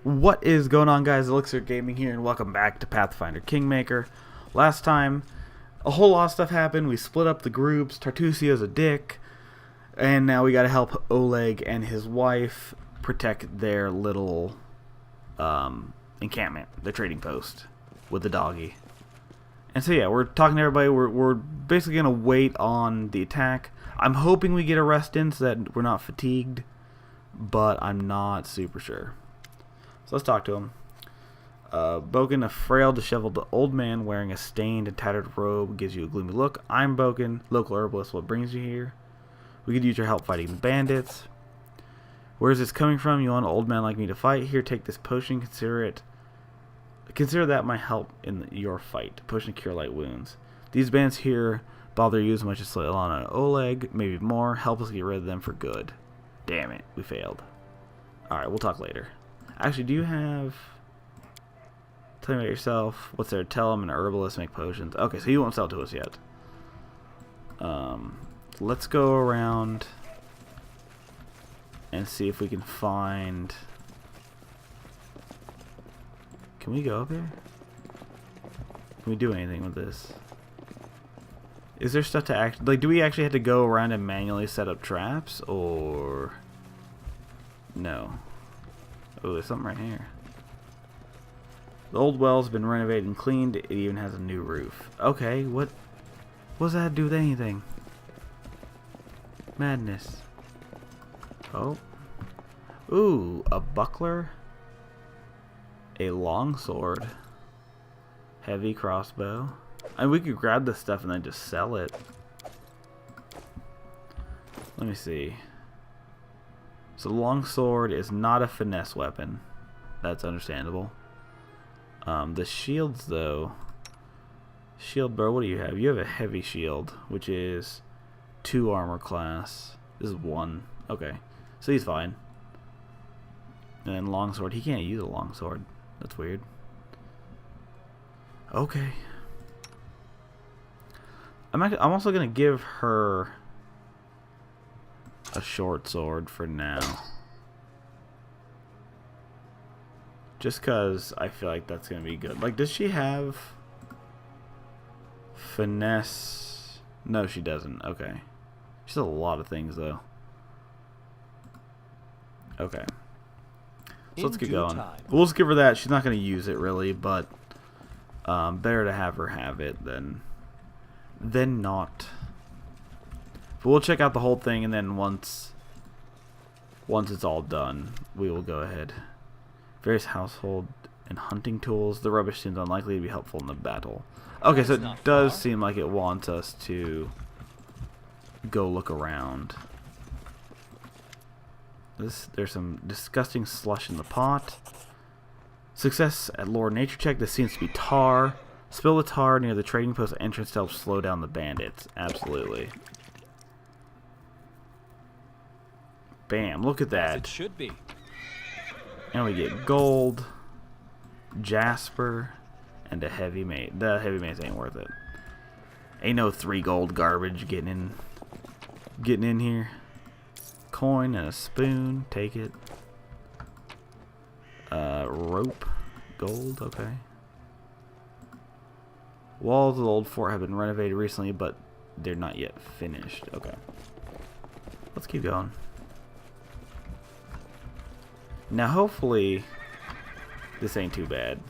What is going on, guys? Elixir Gaming here, and welcome back to Pathfinder Kingmaker. Last time, a whole lot of stuff happened. We split up the groups. Tartusio's a dick, and now we gotta help Oleg and his wife protect their little encampment, their trading post, with the doggy. And so yeah, we're talking to everybody. We're basically gonna wait on the attack. I'm hoping we get a rest in so that we're not fatigued, but I'm not super sure. So let's talk to him. Boken, a frail, disheveled old man wearing a stained and tattered robe, gives you a gloomy look. I'm Boken, local herbalist. What brings you here? We could use your help fighting the bandits. Where is this coming from? You want an old man like me to fight? Here, take this potion. Consider that my help in your fight. Potion to cure light wounds. These bandits here bother you as much as Solana and Oleg, maybe more. Help us get rid of them for good. Damn it, we failed. Alright, we'll talk later. Actually, do you have... Tell me about yourself. What's there? Tell him an herbalist make potions. Okay, so he won't sell to us yet. Let's go around and see if we can find... Can we go up here? Can we do anything with this? Is there stuff to act... Like, do we actually have to go around and manually set up traps? Or... No. Oh, there's something right here. The old well's been renovated and cleaned. It even has a new roof. Okay, what does that do with anything? Madness. Oh. Ooh, a buckler. A longsword. Heavy crossbow. And we could grab this stuff and then just sell it. Let me see. So the longsword is not a finesse weapon. That's understandable. The shields, though. Shield, bro, what do you have? You have a heavy shield, which is 2 armor class. This is 1. Okay. So he's fine. And then longsword. He can't use a longsword. That's weird. Okay. I'm also going to give her a short sword for now. Just because I feel like that's going to be good. Like, does she have finesse? No, she doesn't. Okay. She has a lot of things, though. Okay. So let's get going. We'll just give her that. She's not going to use it, really, but better to have her have it than not. But we'll check out the whole thing, and then once it's all done, we will go ahead. Various household and hunting tools. The rubbish seems unlikely to be helpful in the battle. Okay, so it does seem like it wants us to go look around. There's some disgusting slush in the pot. Success at Lore Nature check. This seems to be tar. Spill the tar near the trading post entrance to help slow down the bandits. Absolutely. Bam! Look at that. It should be. And we get gold, jasper, and a heavy mace. The heavy mace ain't worth it. Ain't no 3 gold garbage getting in here. Coin and a spoon. Take it. Rope. Gold. Okay. Walls of the old fort have been renovated recently, but they're not yet finished. Okay. Let's keep going. Now, hopefully, this ain't too bad.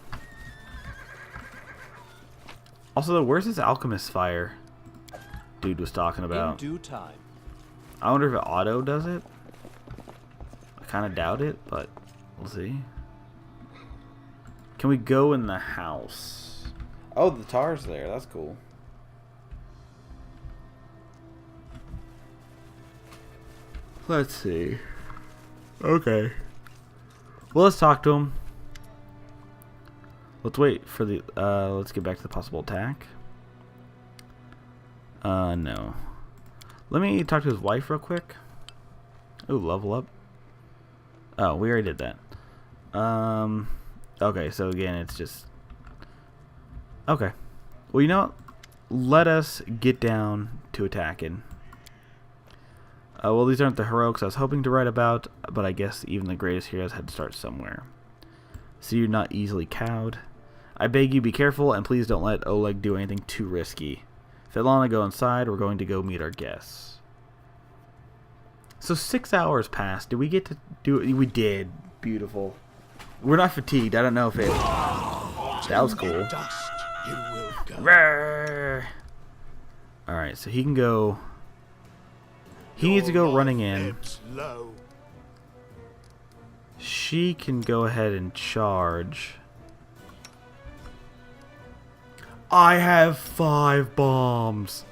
Also, though, where's this alchemist fire dude was talking about? In due time. I wonder if it auto does it. I kind of doubt it, but we'll see. Can we go in the house? Oh, the tar's there. That's cool. Let's see. Okay. Well, let's talk to him. Let's wait for the, let's get back to the possible attack. No. Let me talk to his wife real quick. Ooh, level up. Oh, we already did that. Okay, so again, it's just... Okay. Well, you know what? Let us get down to attacking. Well, these aren't the heroics I was hoping to write about, but I guess even the greatest heroes had to start somewhere. so you're not easily cowed. I beg you, be careful, and please don't let Oleg do anything too risky. Svetlana, go inside. We're going to go meet our guests. So 6 hours passed. Did we get to do it? We did. Beautiful. We're not fatigued. I don't know if it... That was cool. Alright, so he can go... He needs to go running in. She can go ahead and charge. I have 5 bombs.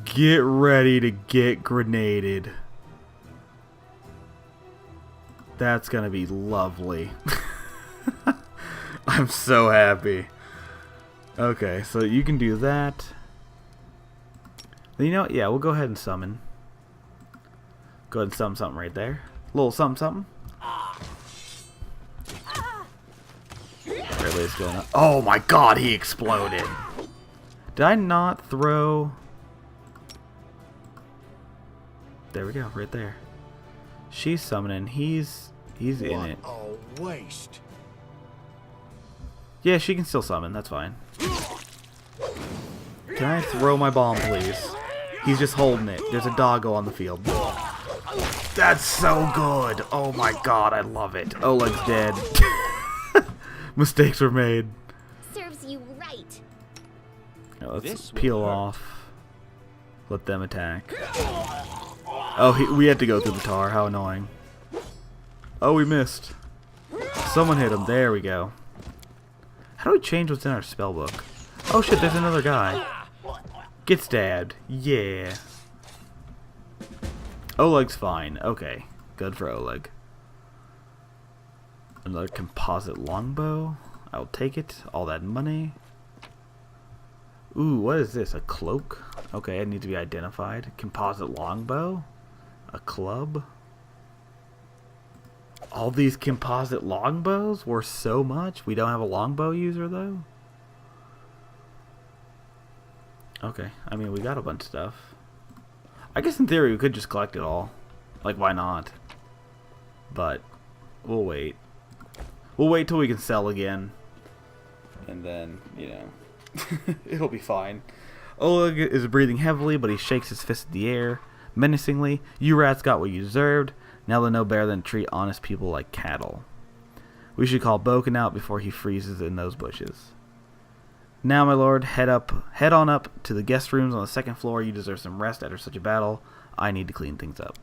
Get ready to get grenaded. That's gonna be lovely. I'm so happy. Okay, so you can do that. You know what? Yeah, we'll go ahead and summon. Go ahead and summon something right there. A little something, something. Everybody's going up. Oh my god, he exploded. Did I not throw... There we go, right there. She's summoning. He's in it. A waste. Yeah, she can still summon. That's fine. Can I throw my bomb, please? He's just holding it. There's a doggo on the field. That's so good. Oh my god, I love it. Oleg's dead. Mistakes were made. Serves you right. Now let's peel off. Let them attack. Oh, we had to go through the tar. How annoying. Oh, we missed. Someone hit him. There we go. How do we change what's in our spellbook? Oh shit, there's another guy. Get stabbed. Yeah. Oleg's fine. Okay. Good for Oleg. Another composite longbow. I'll take it. All that money. Ooh, what is this? A cloak? Okay, it needs to be identified. Composite longbow? A club? All these composite longbows were so much. We don't have a longbow user though. Okay, I mean we got a bunch of stuff. I guess in theory we could just collect it all. Like why not? But we'll wait. We'll wait till we can sell again. And then, you know, it'll be fine. Oleg is breathing heavily, but he shakes his fist in the air. Menacingly, you rats got what you deserved. Now they'll know better than to treat honest people like cattle. We should call Boken out before he freezes in those bushes. Now, my lord, head on up to the guest rooms on the 2nd floor. You deserve some rest after such a battle. I need to clean things up.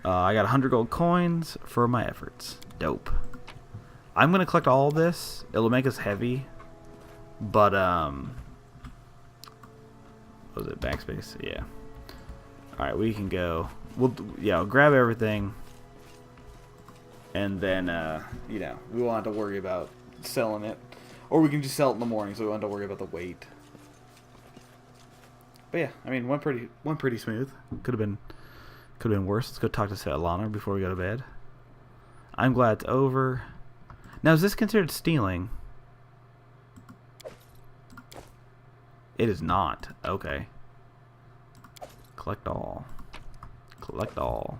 I got 100 gold coins for my efforts. Dope. I'm going to collect all of this. It'll make us heavy. But, what was it? Backspace? Yeah. Alright, we can go. We'll grab everything. And then, you know, we won't have to worry about selling it. Or we can just sell it in the morning, so we won't have to worry about the weight. But yeah, I mean, went pretty smooth. Could have been worse. Let's go talk to Svetlana before we go to bed. I'm glad it's over. Now, is this considered stealing? It is not. Okay. Collect all. Collect all.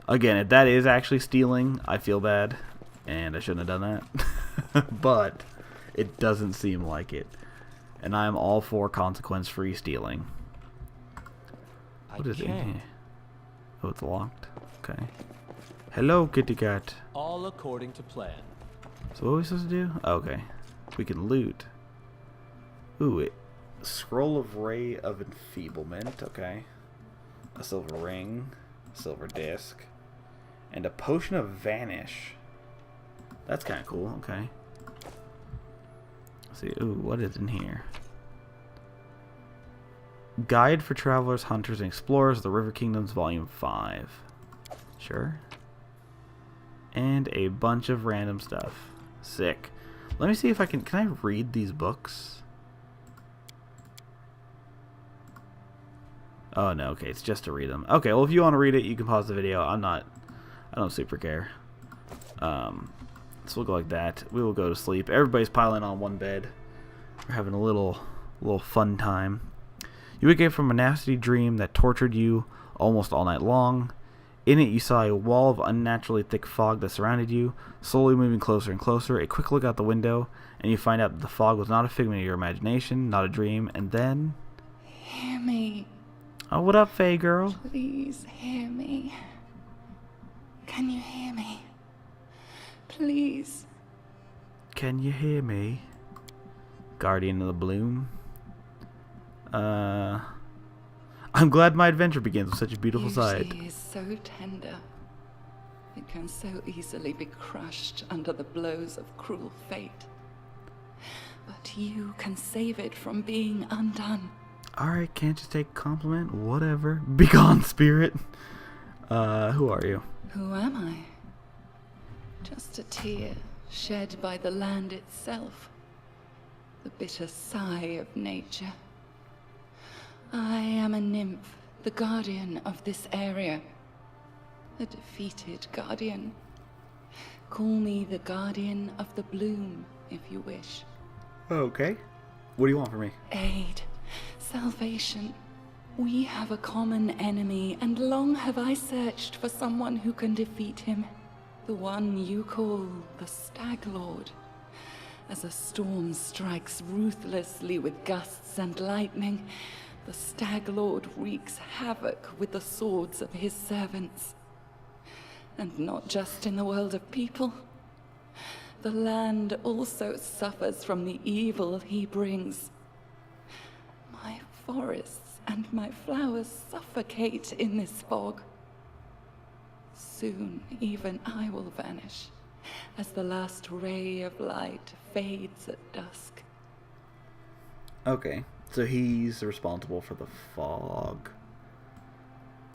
Again, if that is actually stealing, I feel bad. And I shouldn't have done that. But it doesn't seem like it. And I'm all for consequence-free stealing. What is it in here? Oh, it's locked. Okay. Hello, kitty cat. All according to plan. So what are we supposed to do? Okay. We can loot. Ooh, Scroll of Ray of Enfeeblement. Okay. A silver ring. A silver disc. And a potion of Vanish. That's kind of cool. Okay. Let's see. Ooh, what is in here? Guide for Travelers, Hunters, and Explorers of the River Kingdoms, Volume 5. Sure. And a bunch of random stuff. Sick. Let me see if I can I read these books? Oh, no. Okay, it's just to read them. Okay, well, if you want to read it, you can pause the video. I don't super care. So we'll go like that. We will go to sleep. Everybody's piling on one bed. We're having a little fun time. You wake up from a nasty dream that tortured you almost all night long. In it, you saw a wall of unnaturally thick fog that surrounded you, slowly moving closer and closer. A quick look out the window, and you find out that the fog was not a figment of your imagination, not a dream, and then... Hear me. Oh, what up, Faye girl? Please hear me. Can you hear me? Please. Can you hear me? Guardian of the Bloom. I'm glad my adventure begins with such a beautiful sight. Beauty is so tender. It can so easily be crushed under the blows of cruel fate. But you can save it from being undone. Alright, can't just take a compliment? Whatever. Begone, spirit. Who are you? Who am I? Just a tear shed by the land itself. The bitter sigh of nature. I am a nymph, the guardian of this area. A defeated guardian. Call me the guardian of the bloom, if you wish. Okay. What do you want from me? Aid. Salvation. We have a common enemy, and long have I searched for someone who can defeat him. The one you call the Stag Lord. As a storm strikes ruthlessly with gusts and lightning, the Stag Lord wreaks havoc with the swords of his servants. And not just in the world of people. The land also suffers from the evil he brings. My forests and my flowers suffocate in this fog. Soon even I will vanish, as the last ray of light fades at dusk. Okay, so he's responsible for the fog.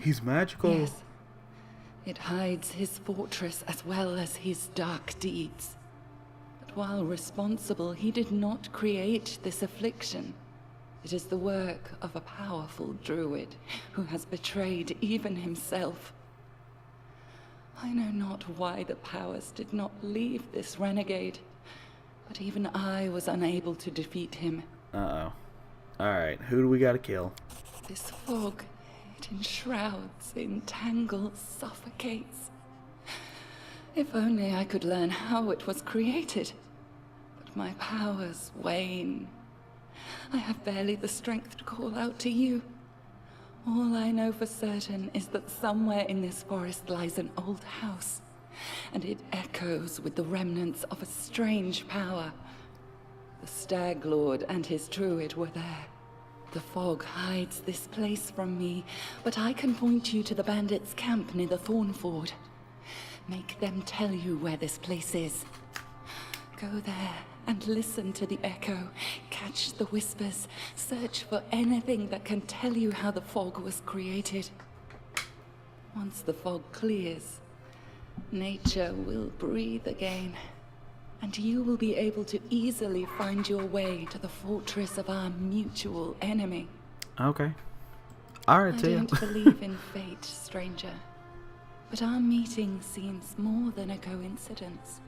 He's magical. Yes. It hides his fortress as well as his dark deeds. But while responsible, he did not create this affliction. It is the work of a powerful druid who has betrayed even himself. I know not why the powers did not leave this renegade, but even I was unable to defeat him. Uh-oh. Alright, who do we gotta kill? This fog, it enshrouds, entangles, suffocates. If only I could learn how it was created. But my powers wane. I have barely the strength to call out to you. All I know for certain is that somewhere in this forest lies an old house, and it echoes with the remnants of a strange power. The Stag Lord and his druid were there. The fog hides this place from me, but I can point you to the bandits' camp near the Thornford. Make them tell you where this place is. Go there and listen to the echo, catch the whispers, search for anything that can tell you how the fog was created. Once the fog clears, nature will breathe again, and you will be able to easily find your way to the fortress of our mutual enemy. Okay. Alright, I see ya. don't believe in fate, stranger, but our meeting seems more than a coincidence.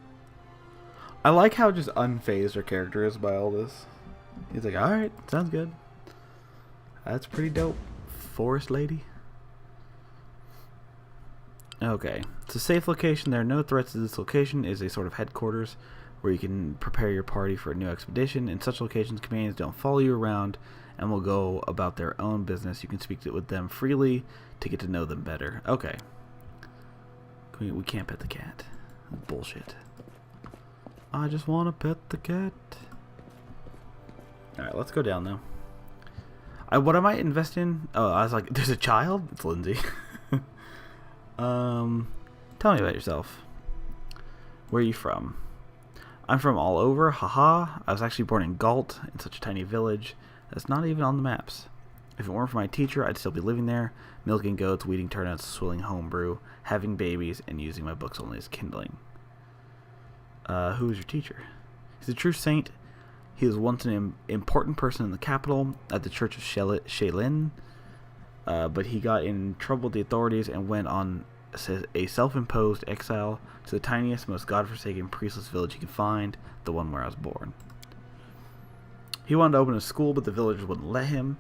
I like how just unfazed her character is by all this. He's like, alright, sounds good. That's pretty dope, forest lady. Okay, it's a safe location. There are no threats to this location. It is a sort of headquarters where you can prepare your party for a new expedition. In such locations, companions don't follow you around and will go about their own business. You can speak with them freely to get to know them better. Okay. We can't pet the cat. Bullshit. I just want to pet the cat. Alright, let's go down though. What I might invest in... Oh, I was like, there's a child? It's Lindsay. Tell me about yourself. Where are you from? I'm from all over, haha. I was actually born in Galt, in such a tiny village that's not even on the maps. If it weren't for my teacher, I'd still be living there, milking goats, weeding turnips, swilling homebrew, having babies, and using my books only as kindling. Who is your teacher? He's a true saint. He was once an important person in the capital at the Church of Shaylin, but he got in trouble with the authorities and went on a self-imposed exile to the tiniest, most godforsaken, priestless village he could find, the one where I was born. He wanted to open a school, but the villagers wouldn't let him.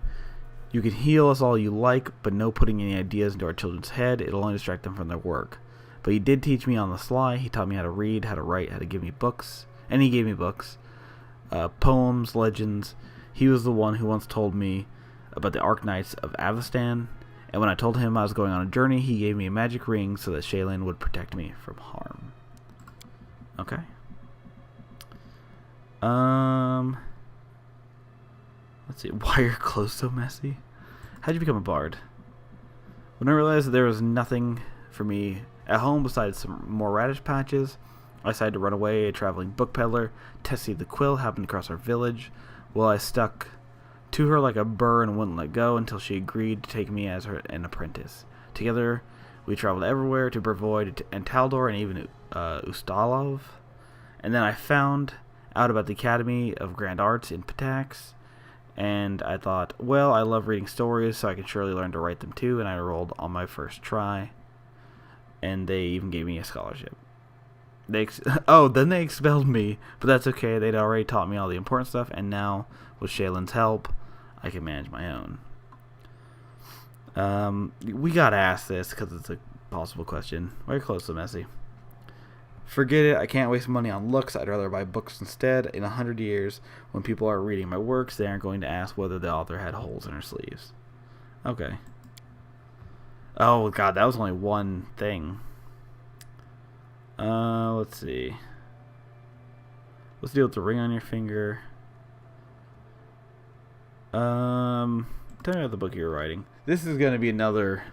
You can heal us all you like, but no putting any ideas into our children's head. It'll only distract them from their work. But he did teach me on the sly. He taught me how to read, how to write, how to give me books. And he gave me books. Poems, legends. He was the one who once told me about the Arknights of Avestan. And when I told him I was going on a journey, he gave me a magic ring so that Shaylin would protect me from harm. Okay. Let's see. Why are your clothes so messy? How'd you become a bard? When I realized that there was nothing for me at home besides some more radish patches, I decided to run away. A traveling book peddler, Tessie the Quill, happened to cross our village. Well, I stuck to her like a burr and wouldn't let go until she agreed to take me as an apprentice. Together, we traveled everywhere to Brevoid and Taldor and even Ustalov. And then I found out about the Academy of Grand Arts in Patax. And I thought, well, I love reading stories, so I can surely learn to write them too. And I enrolled on my first try. And they even gave me a scholarship. Then they expelled me, but that's okay. They'd already taught me all the important stuff, and now, with Shaylin's help, I can manage my own. We gotta ask this, because it's a possible question. Why are your clothes so messy? Forget it, I can't waste money on looks. I'd rather buy books instead. In 100 years, when people are reading my works, they aren't going to ask whether the author had holes in her sleeves. Okay. Oh, God, that was only one thing. Let's see. Let's deal with the ring on your finger. Tell me about the book you were writing. This is going to be another...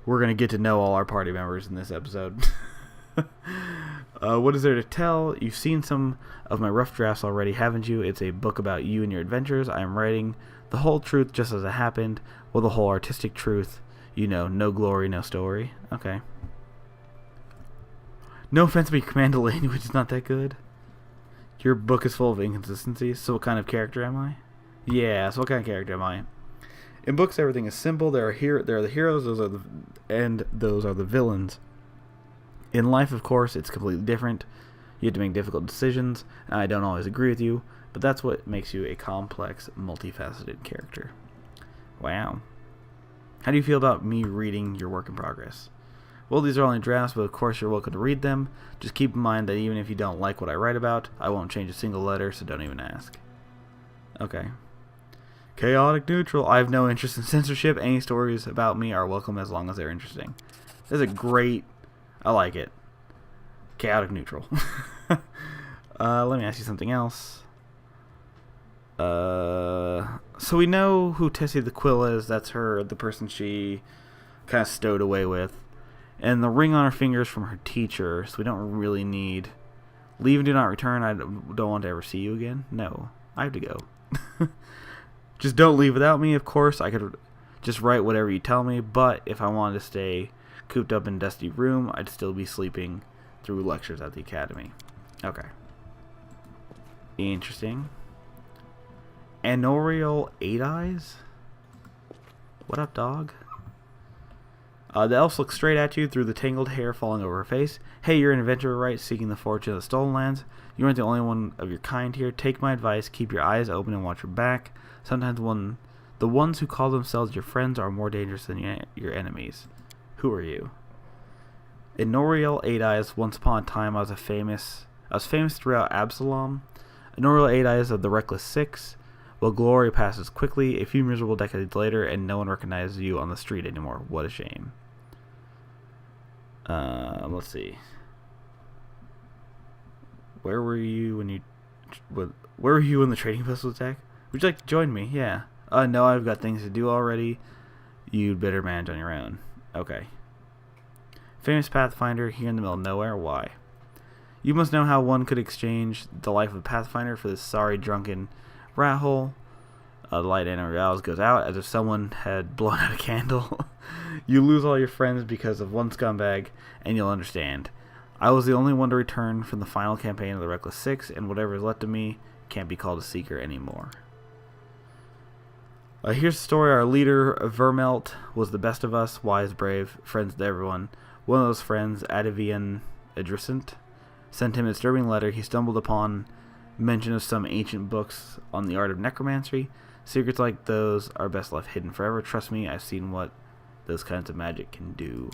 We're going to get to know all our party members in this episode. What is there to tell? You've seen some of my rough drafts already, haven't you? It's a book about you and your adventures. I am writing the whole truth just as it happened. Well, the whole artistic truth. You know, no glory, no story. Okay. No offense, but your command language is not that good. Your book is full of inconsistencies. So what kind of character am I? Yeah, so what kind of character am I? In books, everything is simple. There are the heroes, those are the villains. In life, of course, it's completely different. You have to make difficult decisions, and I don't always agree with you, but that's what makes you a complex, multifaceted character. Wow. How do you feel about me reading your work in progress? Well, these are only drafts, but of course you're welcome to read them. Just keep in mind that even if you don't like what I write about, I won't change a single letter, so don't even ask. Okay. Chaotic neutral. I have no interest in censorship. Any stories about me are welcome as long as they're interesting. This is a great... I like it. Chaotic neutral. Let me ask you something else. So we know who Tessie the Quill is. That's the person she kind of stowed away with. And the ring on her finger is from her teacher, so we don't really need... Leave and do not return. I don't want to ever see you again. No, I have to go. Just don't leave without me, of course. I could just write whatever you tell me, but if I wanted to stay cooped up in a dusty room, I'd still be sleeping through lectures at the academy. Okay. Interesting. Anorial 8 Eyes? What up, dog? The elf looks straight at you through the tangled hair falling over her face. Hey, you're an adventurer, right? Seeking the fortune of the stolen lands. You aren't the only one of your kind here. Take my advice. Keep your eyes open and watch your back. Sometimes the ones who call themselves your friends are more dangerous than your enemies. Who are you? In Noriel 8 Eyes, once upon a time I was famous throughout Absalom. Noriel 8 Eyes of the Reckless Six. Well, glory passes quickly, a few miserable decades later, and no one recognizes you on the street anymore. What a shame. Let's see. Where were you when the trading post was attacked? Would you like to join me? Yeah. No, I've got things to do already. You'd better manage on your own. Okay. Famous Pathfinder here in the middle of nowhere. Why? You must know how one could exchange the life of a Pathfinder for this sorry, drunken rat hole. The light in our eyes goes out as if someone had blown out a candle. You lose all your friends because of one scumbag, and you'll understand. I was the only one to return from the final campaign of the Reckless Six, and whatever is left of me can't be called a seeker anymore. Here's the story. Our leader, Vermelt, was the best of us, wise, brave, friends to everyone. One of those friends, Adavian Adricent, sent him a disturbing letter. He stumbled upon mention of some ancient books on the art of necromancy. Secrets like those are best left hidden forever. Trust me, I've seen what those kinds of magic can do.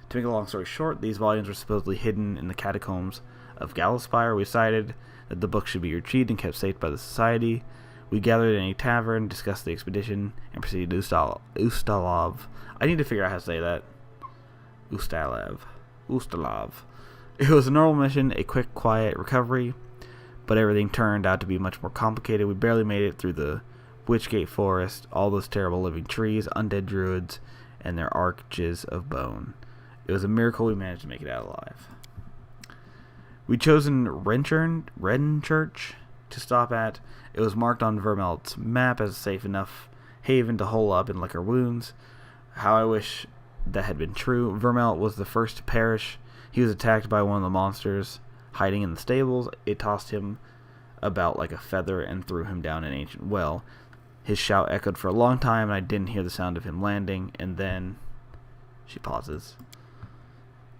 To make a long story short, these volumes were supposedly hidden in the catacombs of Gallowspire. We decided that the book should be retrieved and kept safe by the society. We gathered in a tavern, discussed the expedition, and proceeded to Ustalav. I need to figure out how to say that. Ustalav. It was a normal mission, a quick, quiet recovery, but everything turned out to be much more complicated. We barely made it through the Witchgate Forest, all those terrible living trees, undead druids, and their arches of bone. It was a miracle we managed to make it out alive. We'd chosen Renchurch to stop at. It was marked on Vermelt's map as a safe enough haven to hole up and lick our wounds. How I wish that had been true. Vermelt was the first to perish. He was attacked by one of the monsters hiding in the stables. It tossed him about like a feather and threw him down an ancient well. His shout echoed for a long time, and I didn't hear the sound of him landing. And then she pauses.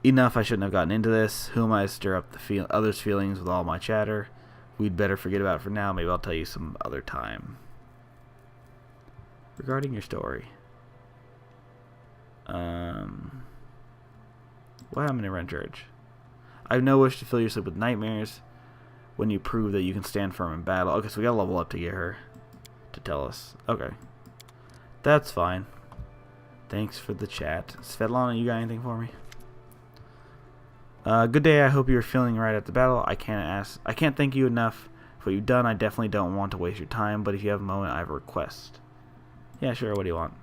Enough, I shouldn't have gotten into this. Who am I to stir up the others' feelings with all my chatter? We'd better forget about it for now. Maybe I'll tell you some other time. Regarding your story. What happened in Renchurch? I have no wish to fill your sleep with nightmares when you prove that you can stand firm in battle. Okay, so we gotta level up to get her to tell us. Okay. That's fine. Thanks for the chat. Svetlana, you got anything for me? Good day. I hope you're feeling right at the battle. I can't thank you enough for what you've done. I definitely don't want to waste your time, but if you have a moment, I have a request. Yeah, sure. What do you want?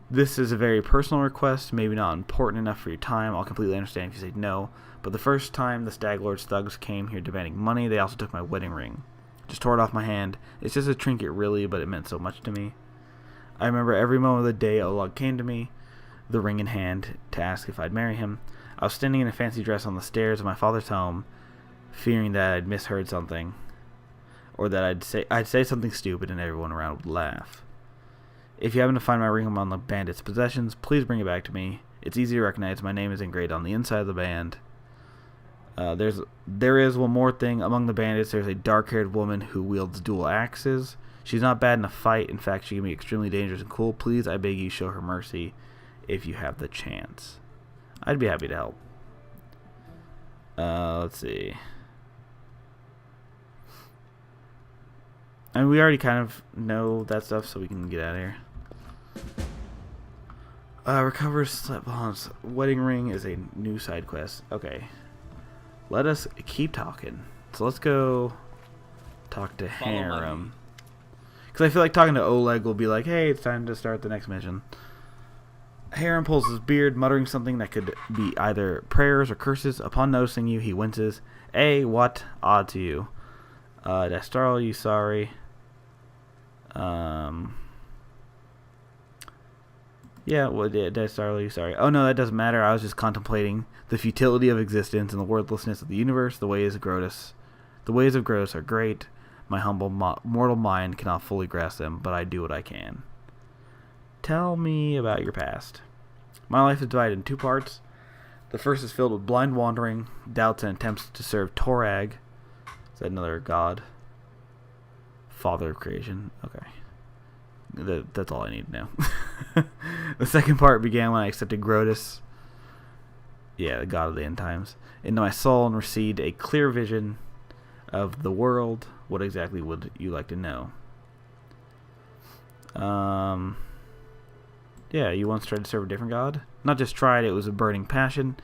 This is a very personal request, maybe not important enough for your time. I'll completely understand if you say no. But the first time the Stag Lord's thugs came here demanding money, they also took my wedding ring. Just tore it off my hand. It's just a trinket really, but it meant so much to me. I remember every moment of the day Oleg came to me, the ring in hand, to ask if I'd marry him. I was standing in a fancy dress on the stairs of my father's home, fearing that I'd misheard something, or that I'd say something stupid and everyone around would laugh. If you happen to find my ring among the bandits' possessions, please bring it back to me. It's easy to recognize. My name is engraved on the inside of the band. There is one more thing. Among the bandits, there's a dark-haired woman who wields dual axes. She's not bad in a fight. In fact, she can be extremely dangerous and cool. Please, I beg you, show her mercy if you have the chance. I'd be happy to help. Let's see. I mean, we already kind of know that stuff, so we can get out of here. Recovers slept bonds. Wedding ring is a new side quest. Okay. Let us keep talking. So let's go talk to Harem. Because I feel like talking to Oleg will be like, hey, it's time to start the next mission. Harem pulls his beard, muttering something that could be either prayers or curses. Upon noticing you, he winces. What? Odd to you. Dastarl, you sorry. Yeah, well, Dastarl, you sorry. Oh no, that doesn't matter. I was just contemplating the futility of existence and the worthlessness of the universe. The ways of Grotus are great. My humble mortal mind cannot fully grasp them, but I do what I can. Tell me about your past. My life is divided in two parts. The first is filled with blind wandering, doubts, and attempts to serve Torag. Is that another god? Father of creation. Okay. That's all I need to know. The second part began when I accepted Grotus, the god of the end times, into my soul and received a clear vision of the world. What exactly would you like to know? Yeah, you once tried to serve a different god? Not just tried, it was a burning passion.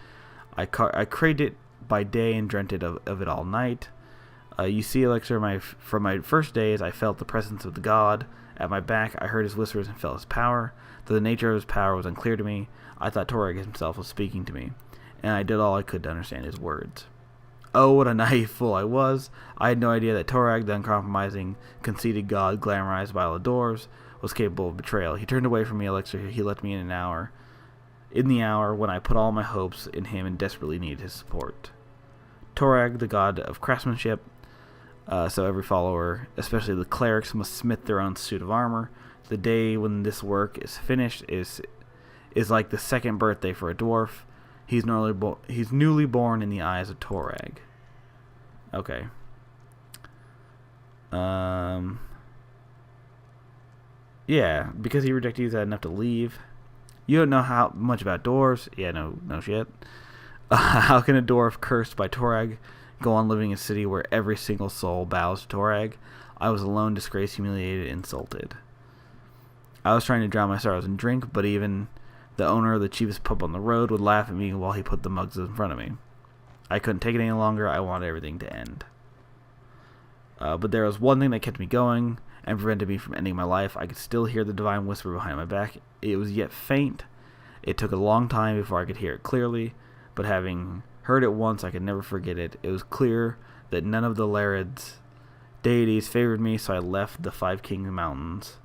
I craved it by day and dreamt of it all night. You see, Elixir, from my first days, I felt the presence of the god. At my back, I heard his whispers and felt his power. Though the nature of his power was unclear to me, I thought Torag himself was speaking to me, and I did all I could to understand his words. Oh, what a naive fool I was. I had no idea that Torag, the uncompromising, conceited god glamorized by all the dwarves, was capable of betrayal. He turned away from me, Elixir. He left me in the hour when I put all my hopes in him and desperately needed his support. Torag, the god of craftsmanship, so every follower, especially the clerics, must smith their own suit of armor. The day when this work is finished is like the second birthday for a dwarf. He's newly born in the eyes of Torag. Okay. Yeah, because he rejected you, is that enough to leave? You don't know how much about dwarves. Yeah, no shit. How can a dwarf cursed by Torag go on living in a city where every single soul bows to Torag? I was alone, disgraced, humiliated, insulted. I was trying to drown my sorrows in drink, but even the owner of the cheapest pub on the road would laugh at me while he put the mugs in front of me. I couldn't take it any longer. I wanted everything to end. But there was one thing that kept me going and prevented me from ending my life. I could still hear the divine whisper behind my back. It was yet faint. It took a long time before I could hear it clearly, but having heard it once, I could never forget it. It was clear that none of the Lared's deities favored me, so I left the Five Kings Mountains.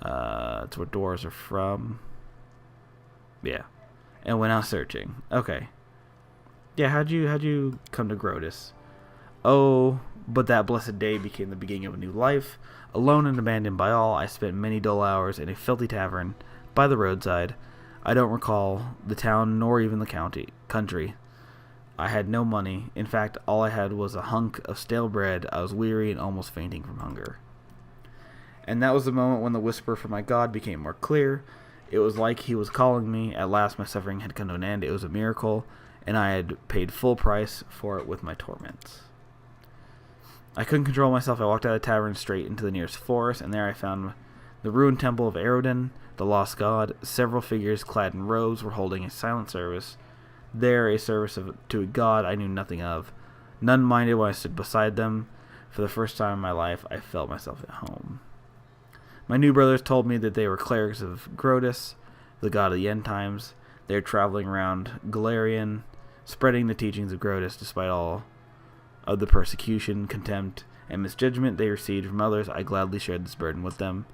It's where dwarves are from. Yeah. And went out searching. Okay. Yeah, how'd you come to Grodus? Oh, but that blessed day became the beginning of a new life. Alone and abandoned by all, I spent many dull hours in a filthy tavern by the roadside. I don't recall the town nor even the country. I had no money. In fact, all I had was a hunk of stale bread. I was weary and almost fainting from hunger. And that was the moment when the whisper from my God became more clear. It was like he was calling me. At last my suffering had come to an end. It was a miracle, and I had paid full price for it with my torments. I couldn't control myself. I walked out of the tavern straight into the nearest forest, and there I found the ruined temple of Erodin, the lost god. Several figures clad in robes were holding a silent service. There, a service to a god I knew nothing of. None minded when I stood beside them. For the first time in my life, I felt myself at home. My new brothers told me that they were clerics of Grodus, the god of the end times. They were traveling around Galarian, spreading the teachings of Grodus despite all of the persecution, contempt, and misjudgment they received from others. I gladly shared this burden with them.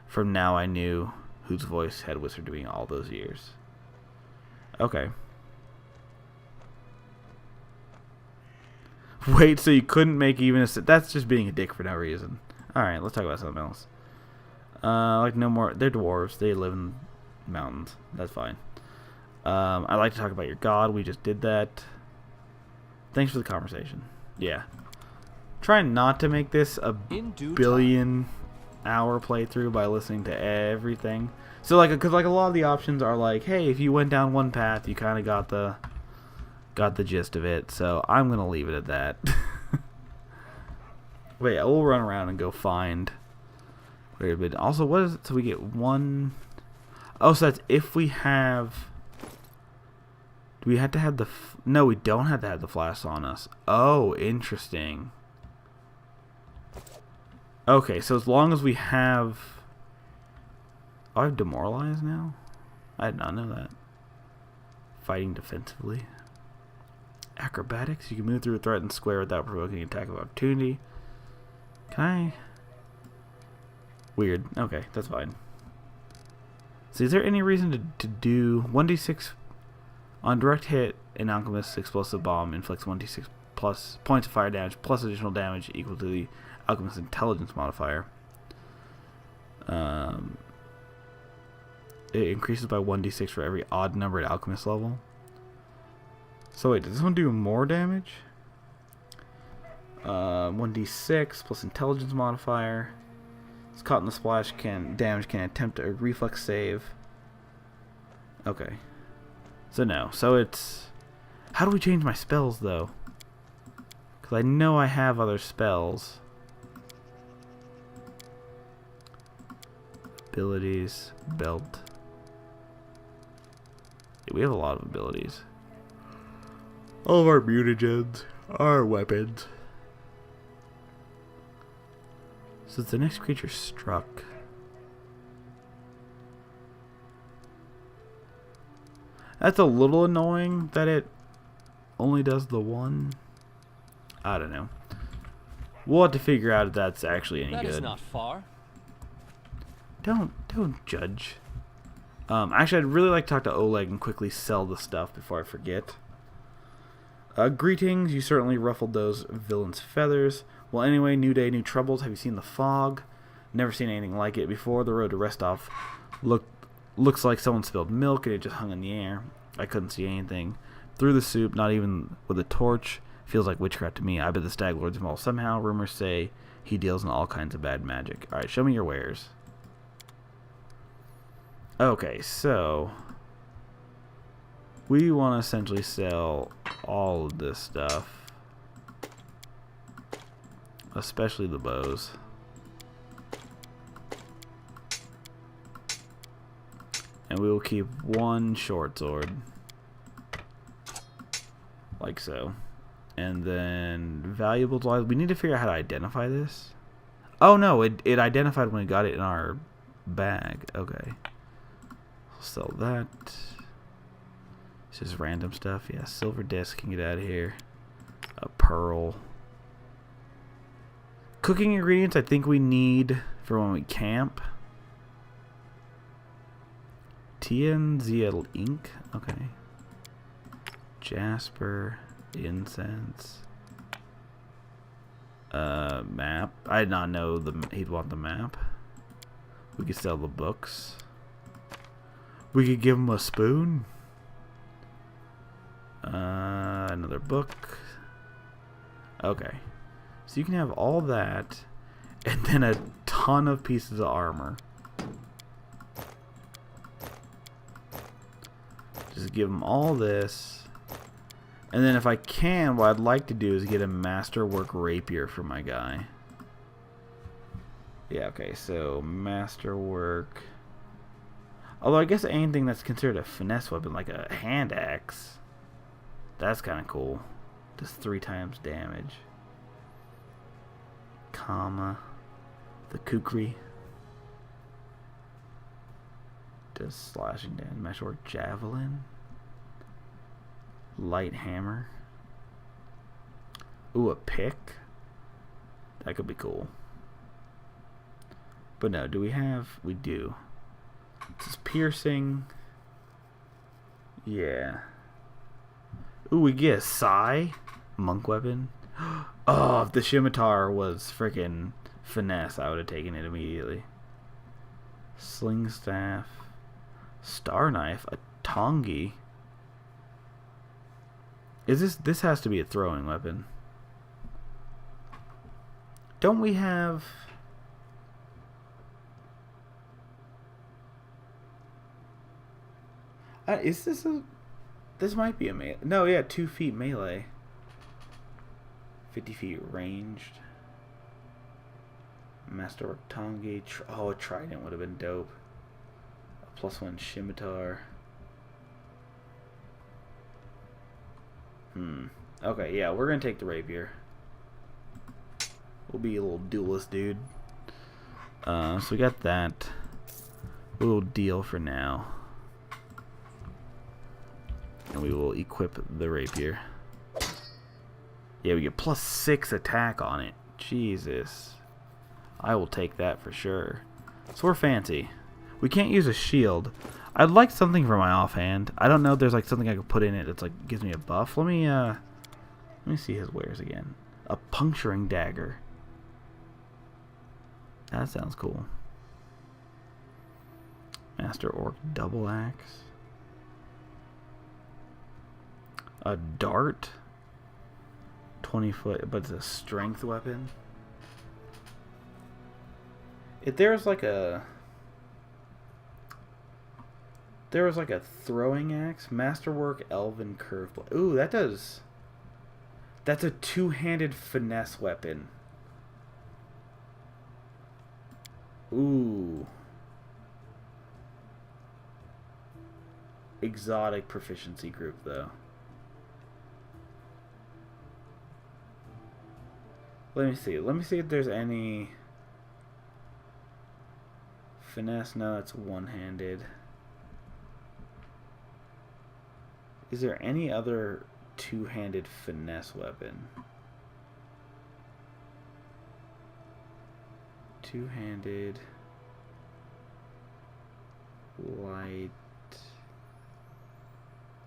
From now I knew whose voice had whispered to me all those years. Okay. Wait, so you couldn't make even a... That's just being a dick for no reason. Alright, let's talk about something else. Like no more... They're dwarves. They live in mountains. That's fine. I'd like to talk about your god. We just did that. Thanks for the conversation. Yeah. Trying not to make this a billion-hour playthrough by listening to everything. So, like, because like a lot of the options are like, hey, if you went down one path, you kind of got the gist of it. So I'm gonna leave it at that. Wait, we'll run around and go find. Also, what is it? So we get one. Oh, so that's if we have. Do we have to have the... No, we don't have to have the flash on us. Oh, interesting. Okay, so as long as we have... Oh, I have demoralized now? I did not know that. Fighting defensively. Acrobatics. You can move through a threatened square without provoking an attack of opportunity. Can I... Weird. Okay, that's fine. So is there any reason to do 1d6... On direct hit, an alchemist's explosive bomb inflicts 1d6 plus points of fire damage plus additional damage equal to the alchemist's intelligence modifier. It increases by 1d6 for every odd numbered alchemist level. So wait, does this one do more damage? 1d6 plus intelligence modifier. It's caught in the splash can attempt a reflex save. Okay. So no. So it's... How do we change my spells, though? Because I know I have other spells. Abilities. Belt. Yeah, we have a lot of abilities. All of our mutagens. Our weapons. So it's the next creature struck. That's a little annoying that it only does the one. I don't know. We'll have to figure out if that's actually any good. That is not far. Don't judge. Actually, I'd really like to talk to Oleg and quickly sell the stuff before I forget. Greetings. You certainly ruffled those villains' feathers. Well, anyway, new day, new troubles. Have you seen the fog? Never seen anything like it before. The road to Restov looks like someone spilled milk and it just hung in the air. I couldn't see anything through the soup, not even with a torch. Feels like witchcraft to me. I bet the Stag Lord's involved somehow. Rumors say he deals in all kinds of bad magic. Alright, show me your wares. Okay, so we want to essentially sell all of this stuff, especially the bows. And we will keep one short sword, like so. And then valuables wise, we need to figure out how to identify this. Oh no, it identified when we got it in our bag. Okay. Sell that. It's just random stuff. Yeah, silver disc can get out of here. A pearl. Cooking ingredients I think we need for when we camp. Tianzia ink. Okay. Jasper. Incense. Map. I did not know he'd want the map. We could sell the books. We could give him a spoon. Another book. Okay. So you can have all that and then a ton of pieces of armor. Just give him all this. And then if I can, what I'd like to do is get a masterwork rapier for my guy. Yeah, okay, so masterwork. Although I guess anything that's considered a finesse weapon, like a hand axe, that's kind of cool. Does 3 times damage. Comma. The kukri. Does slashing damage. Masterwork javelin. Light hammer. Ooh, a pick. That could be cool. But no, do we have... We do. This is piercing. Yeah. Ooh, we get a sai. Monk weapon. Oh, if the scimitar was freaking finesse, I would have taken it immediately. Sling staff. Star knife. A tongi. Is this has to be a throwing weapon. Don't we have... is this a... This might be a melee. No, yeah, 2 feet melee. 50 feet ranged. Masterwork tongi. Oh, a trident would have been dope. A +1 scimitar. Okay, yeah, we're gonna take the rapier. We'll be a little duelist dude. So we got that. A little deal for now. And we will equip the rapier. Yeah, we get +6 attack on it. Jesus. I will take that for sure. So we're fancy. We can't use a shield. I'd like something for my offhand. I don't know if there's like something I could put in it that's like gives me a buff. Let me see his wares again. A puncturing dagger. That sounds cool. Master Orc double axe. A dart. 20 foot, but it's a strength weapon. If there's like a... There was like a throwing axe. Masterwork elven curve blade. Ooh, that does... That's a 2-handed finesse weapon. Ooh. Exotic proficiency group, though. Let me see. Let me see if there's any... Finesse? No, that's one-handed. Is there any other 2-handed finesse weapon? 2-handed... Light...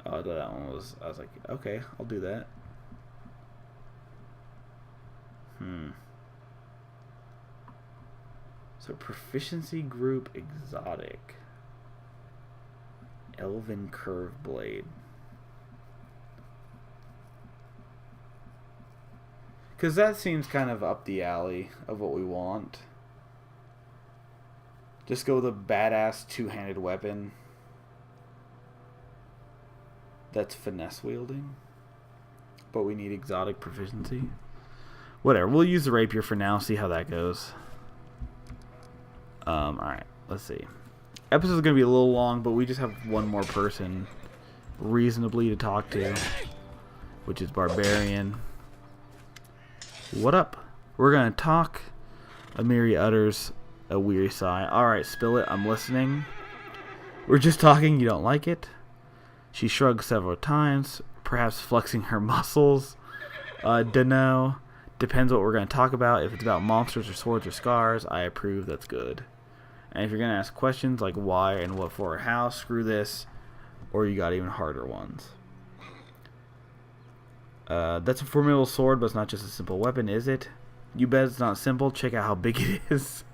Oh, that one was... I was like, okay, I'll do that. So proficiency group exotic. Elven curve blade. Because that seems kind of up the alley of what we want. Just go with a badass two-handed weapon that's finesse wielding. But we need exotic proficiency. Whatever, we'll use the rapier for now, see how that goes. Alright, let's see. Episode's gonna be a little long, but we just have one more person reasonably to talk to, which is Barbarian. What up? We're gonna talk. Amiri utters a weary sigh. Alright, spill it, I'm listening. We're just talking, you don't like it? She shrugs several times, perhaps flexing her muscles. Dunno. Depends what we're going to talk about. If it's about monsters or swords or scars, I approve, that's good. And if you're going to ask questions like why and what for or how, screw this, or you got even harder ones. That's a formidable sword, but it's not just a simple weapon, is it? You bet it's not simple. Check out how big it is.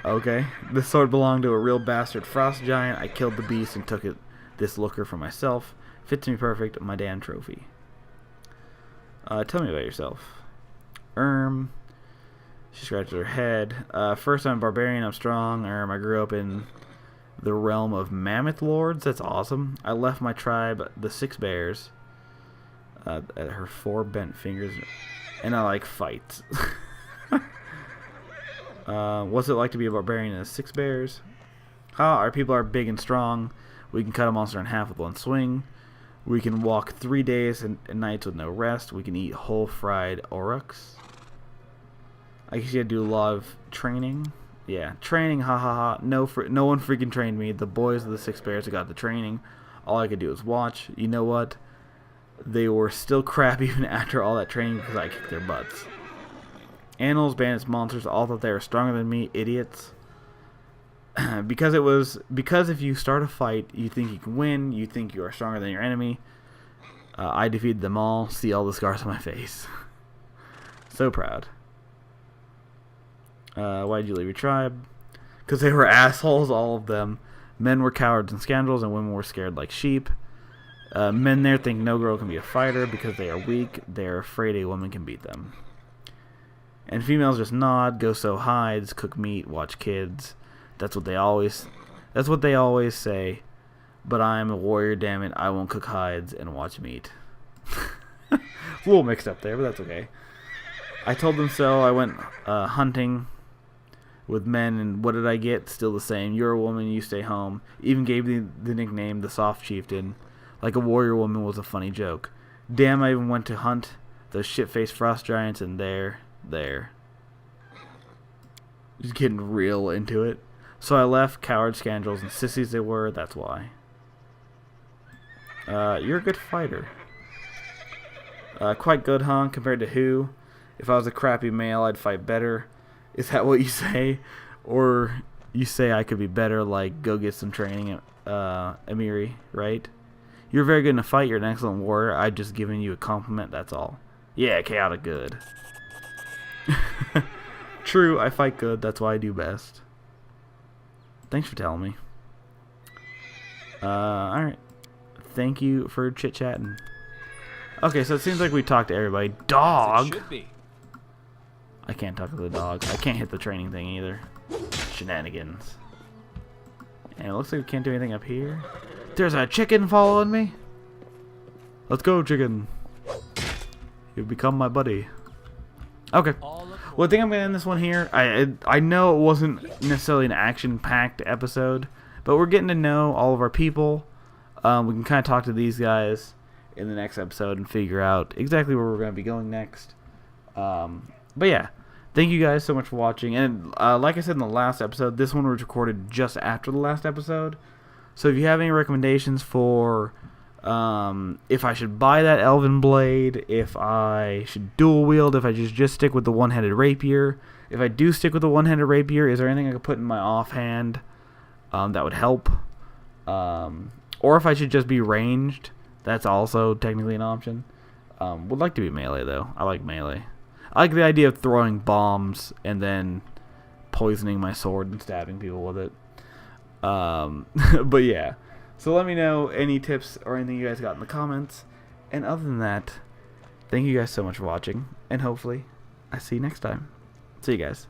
Okay. This sword belonged to a real bastard frost giant. I killed the beast and took this looker for myself. Fits me perfect, my damn trophy. Tell me about yourself. She scratches her head. First, I'm a barbarian. I'm strong. I grew up in the realm of mammoth lords. That's awesome. I left my tribe, the Six Bears, at her 4 bent fingers, and I like fights. What's it like to be a barbarian in the Six Bears? Our people are big and strong. We can cut a monster in half with one swing. We can walk 3 days and nights with no rest. We can eat whole fried aurochs. I guess you had to do a lot of training. Yeah, training, ha ha ha. No one freaking trained me. The boys of the Six Bears got the training. All I could do was watch. You know what? They were still crap even after all that training because I kicked their butts. Animals, bandits, monsters, all thought they were stronger than me. Idiots. Because if you start a fight, you think you can win, you think you are stronger than your enemy. I defeated them all. See all the scars on my face. So proud. Why'd you leave your tribe? Because they were assholes, all of them. Men were cowards and scoundrels, and women were scared like sheep. Men there think no girl can be a fighter because they are weak. They are afraid a woman can beat them. And females just nod, go sew hides, cook meat, watch kids. That's what they always say. But I'm a warrior, damn it. I won't cook hides and watch meat. A little mixed up there, but that's okay. I told them so. I went hunting with men, and what did I get? Still the same. You're a woman, you stay home. Even gave me the nickname the Soft Chieftain. Like a warrior woman was a funny joke. Damn, I even went to hunt those shit-faced frost giants, and there. Just getting real into it. So I left. Cowards, scoundrels, and sissies they were. That's why. You're a good fighter. Quite good, huh? Compared to who? If I was a crappy male, I'd fight better. Is that what you say? Or you say I could be better, like go get some training, Amiri, right? You're very good in a fight. You're an excellent warrior. I've just given you a compliment, that's all. Yeah, chaotic good. True, I fight good. That's why I do best. Thanks for telling me. Alright. Thank you for chit-chatting. Okay, so it seems like we talked to everybody. Dog! I can't talk to the dog. I can't hit the training thing either. Shenanigans. And it looks like we can't do anything up here. There's a chicken following me. Let's go, chicken. You've become my buddy. Okay. Well, I think I'm going to end this one here. I know it wasn't necessarily an action-packed episode, but we're getting to know all of our people. We can kind of talk to these guys in the next episode and figure out exactly where we're going to be going next. But yeah, thank you guys so much for watching. And like I said in the last episode, this one was recorded just after the last episode. So if you have any recommendations for if I should buy that elven blade, if I should dual wield, if I just stick with the one-handed rapier, if I do stick with the one-handed rapier, is there anything I could put in my offhand that would help? Or if I should just be ranged, that's also technically an option. Would like to be melee though. I like melee. I like the idea of throwing bombs and then poisoning my sword and stabbing people with it. But yeah. So let me know any tips or anything you guys got in the comments. And other than that, thank you guys so much for watching. And hopefully, I see you next time. See you guys.